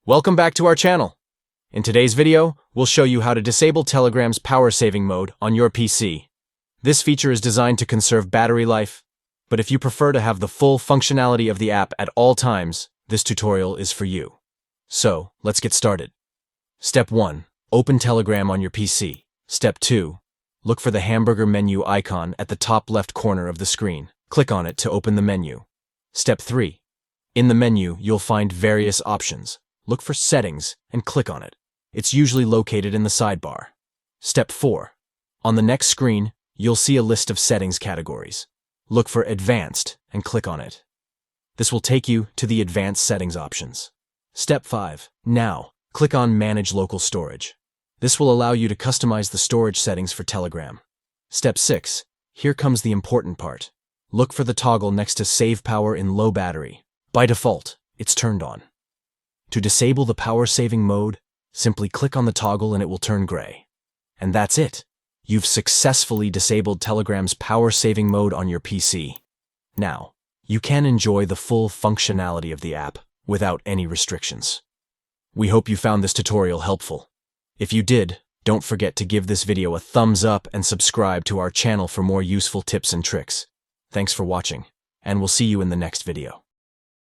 Welcome back to our channel. In today's video, we'll show you how to disable Telegram's power saving mode on your PC. This feature is designed to conserve battery life, but if you prefer to have the full functionality of the app at all times, this tutorial is for you. So, let's get started. Step 1. Open Telegram on your PC. Step 2. Look for the hamburger menu icon at the top left corner of the screen. Click on it to open the menu. Step 3. In the menu, you'll find various options. Look for Settings and click on it. It's usually located in the sidebar. Step 4. On the next screen, you'll see a list of settings categories. Look for Advanced and click on it. This will take you to the Advanced Settings options. Step 5. Now, click on Manage Local Storage. This will allow you to customize the storage settings for Telegram. Step 6. Here comes the important part. Look for the toggle next to Save Power in Low Battery. By default, it's turned on. To disable the power-saving mode, simply click on the toggle and it will turn gray. And that's it. You've successfully disabled Telegram's power-saving mode on your PC. Now, you can enjoy the full functionality of the app without any restrictions. We hope you found this tutorial helpful. If you did, don't forget to give this video a thumbs up and subscribe to our channel for more useful tips and tricks. Thanks for watching, and we'll see you in the next video.